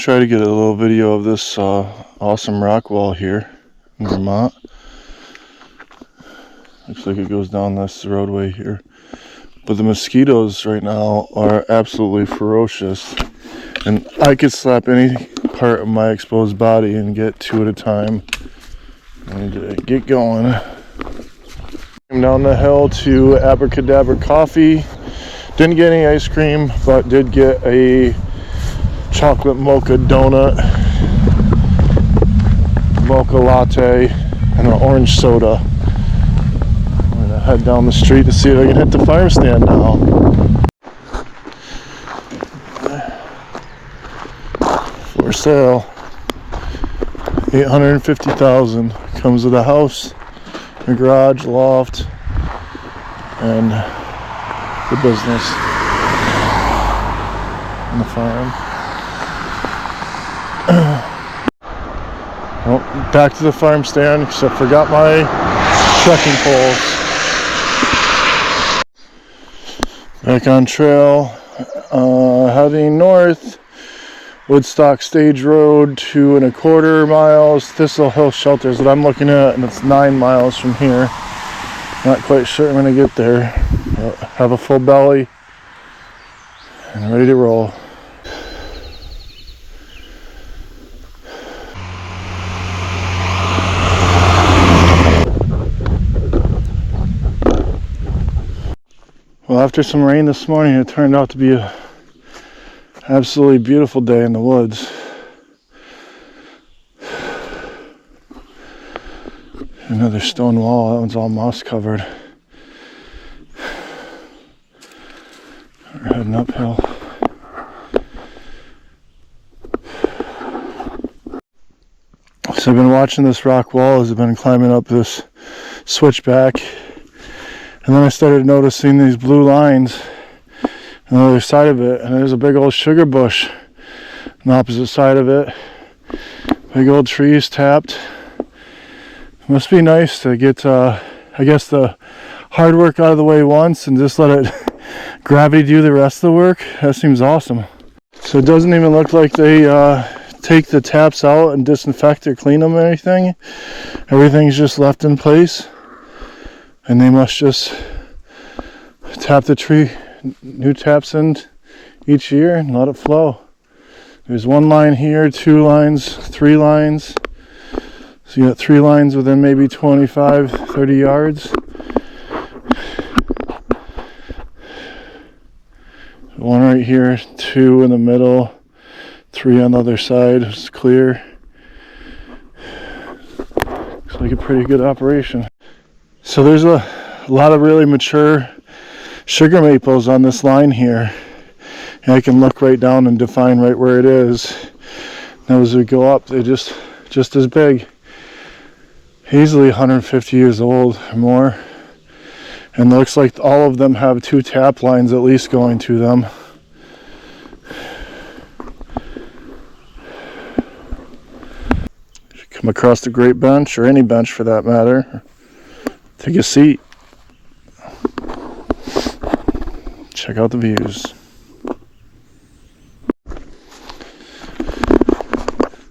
try to get a little video of this awesome rock wall here in Vermont. Looks like it goes down this roadway here. But the mosquitoes right now are absolutely ferocious. And I could slap any part of my exposed body and get 2 at a time. I need to get going. Came down the hill to Abracadabra Coffee. Didn't get any ice cream, but did get a chocolate mocha donut, mocha latte, and an orange soda. I'm gonna head down the street to see if I can hit the fire stand now. For sale, $850,000. Comes with a house, a garage, loft, and the business and the farm. Well, back to the farm stand, except I forgot my trekking poles. Back on trail, heading north, Woodstock Stage Road, 2¼ miles. Thistle Hill Shelter is what I'm looking at, and it's 9 miles from here. Not quite sure I'm going to get there. But have a full belly and ready to roll. Well, after some rain this morning, it turned out to be a absolutely beautiful day in the woods. Another stone wall, that one's all moss covered. We're heading uphill. So I've been watching this rock wall as I've been climbing up this switchback. And then I started noticing these blue lines on the other side of it, and there's a big old sugar bush on the opposite side of it. Big old trees tapped. It must be nice to get, I guess, the hard work out of the way once and just let it gravity do the rest of the work. That seems awesome. So it doesn't even look like they take the taps out and disinfect or clean them or anything. Everything's just left in place, and they must just tap the tree, new taps in each year, and let it flow. There's 1 line here, 2 lines, 3 lines. So you got 3 lines within maybe 25, 30 yards. 1 right here, 2 in the middle, 3 on the other side. It's clear. Looks like a pretty good operation. So there's a lot of really mature sugar maples on this line here. And I can look right down and define right where it is. Now as we go up, they're just as big. Easily 150 years old or more. And it looks like all of them have 2 tap lines at least going to them. If you come across a great bench, or any bench for that matter, take a seat. Check out the views.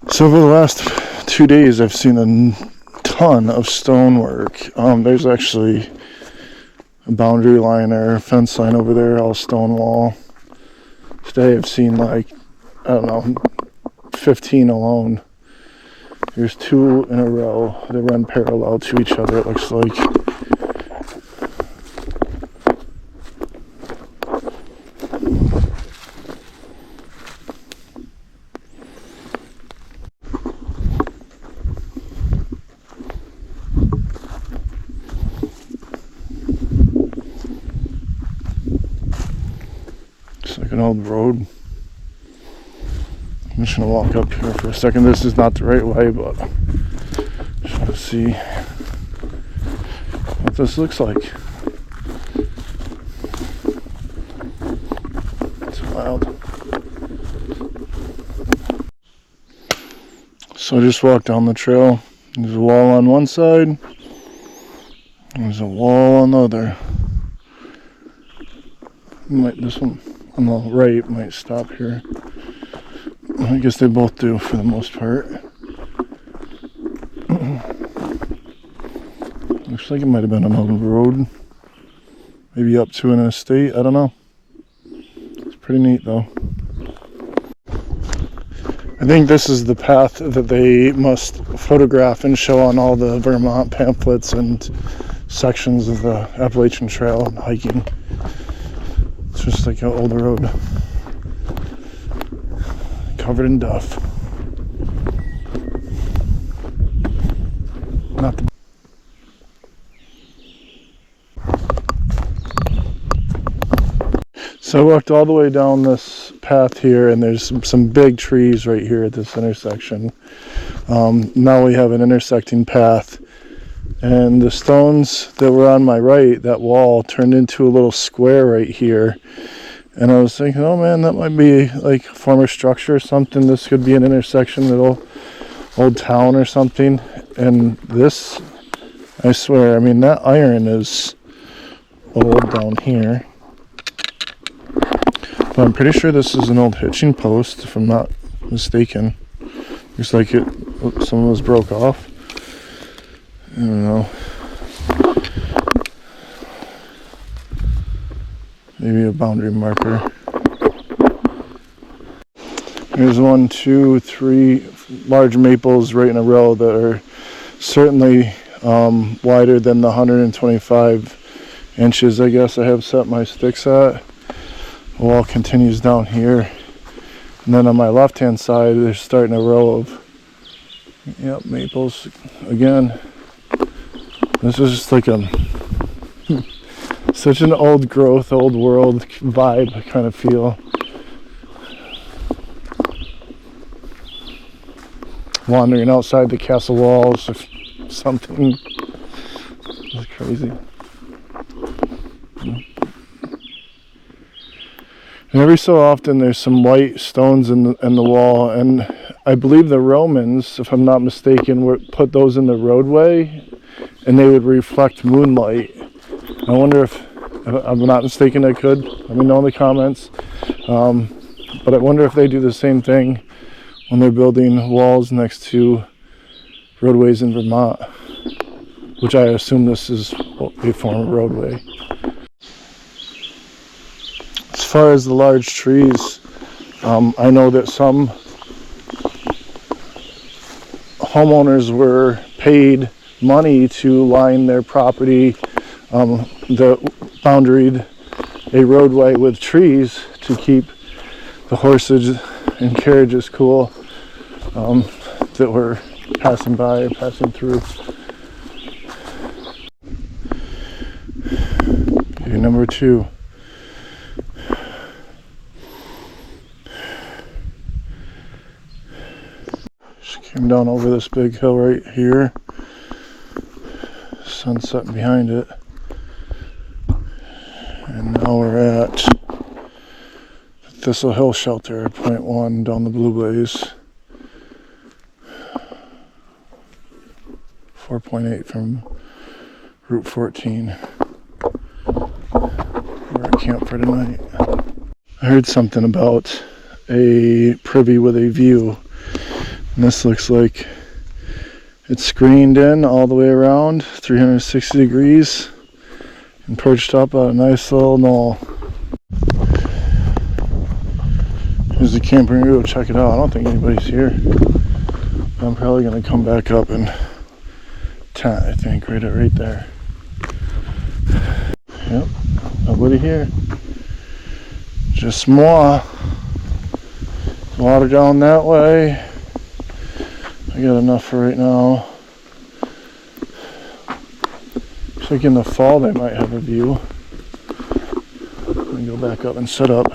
So over the last 2 days, I've seen a ton of stonework. There's actually a boundary line or a fence line over there, all stone wall. Today I've seen like, I don't know, 15 alone. There's 2 in a row. They run parallel to each other, it looks like. Like an old road. I'm just gonna walk up here for a second. This is not the right way, but just want to see what this looks like. It's wild. So I just walked down the trail. There's a wall on one side. There's a wall on the other. This one on the right might stop here. I guess they both do for the most part. Looks like it might have been on a road. Maybe up to an estate, I don't know. It's pretty neat though. I think this is the path that they must photograph and show on all the Vermont pamphlets and sections of the Appalachian Trail and hiking. It's just like an old road covered in duff. Not the So I walked all the way down this path here, and there's some big trees right here at this intersection. Now we have an intersecting path, and the stones that were on my right, that wall, turned into a little square right here. And I was thinking, oh man, that might be like a former structure or something. This could be an intersection, little old town or something. And this, I swear, I mean, that iron is old down here. But I'm pretty sure this is an old hitching post, if I'm not mistaken. Looks like some of us broke off. I don't know. Maybe a boundary marker. There's 1, 2, 3 large maples right in a row that are certainly wider than the 125 inches, I guess I have set my sticks at. The wall continues down here, and then on my left hand side there's starting a row of maples again. This is just like such an old growth, old world vibe kind of feel. Wandering outside the castle walls or something. It's crazy. And every so often there's some white stones in the wall, and I believe the Romans, if I'm not mistaken, put those in the roadway, and they would reflect moonlight. I wonder if I'm not mistaken, I could. Let me know in the comments. But I wonder if they do the same thing when they're building walls next to roadways in Vermont, which I assume this is a former roadway. As far as the large trees, I know that some homeowners were paid money to line their property, that boundaried a roadway with trees to keep the horses and carriages cool, that were passing by or passing through. Okay, number 2. Came down over this big hill right here. Sun setting behind it. And now we're at Thistle Hill Shelter at point 1 down the Blue Blaze. 4.8 from Route 14. We're at camp for tonight. I heard something about a privy with a view. And this looks like it's screened in all the way around, 360 degrees, and perched up on a nice little knoll. Here's the camper. I'm gonna go check it out. I don't think anybody's here. I'm probably gonna come back up and tent, I think, right there. Yep, nobody here. Just more water down that way. I got enough for right now. Looks like in the fall they might have a view. Let me go back up and set up.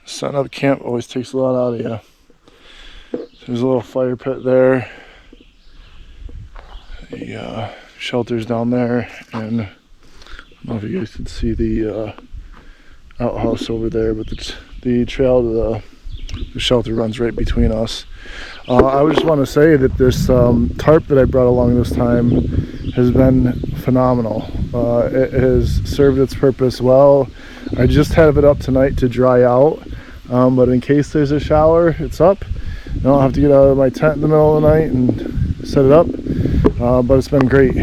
Setting up camp always takes a lot out of you. There's a little fire pit there. The shelter's down there, and I don't know if you guys can see the outhouse over there, but the trail to the The shelter runs right between us. I just want to say that this tarp that I brought along this time has been phenomenal. It has served its purpose well. I just have it up tonight to dry out, but in case there's a shower, it's up. I don't have to get out of my tent in the middle of the night and set it up, but it's been great.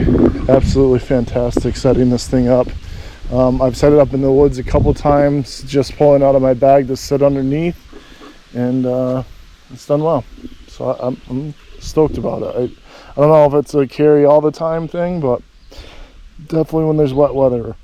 Absolutely fantastic setting this thing up. I've set it up in the woods a couple times, just pulling out of my bag to sit underneath, and it's done well. So I'm stoked about it. I don't know if it's a carry all the time thing, but definitely when there's wet weather,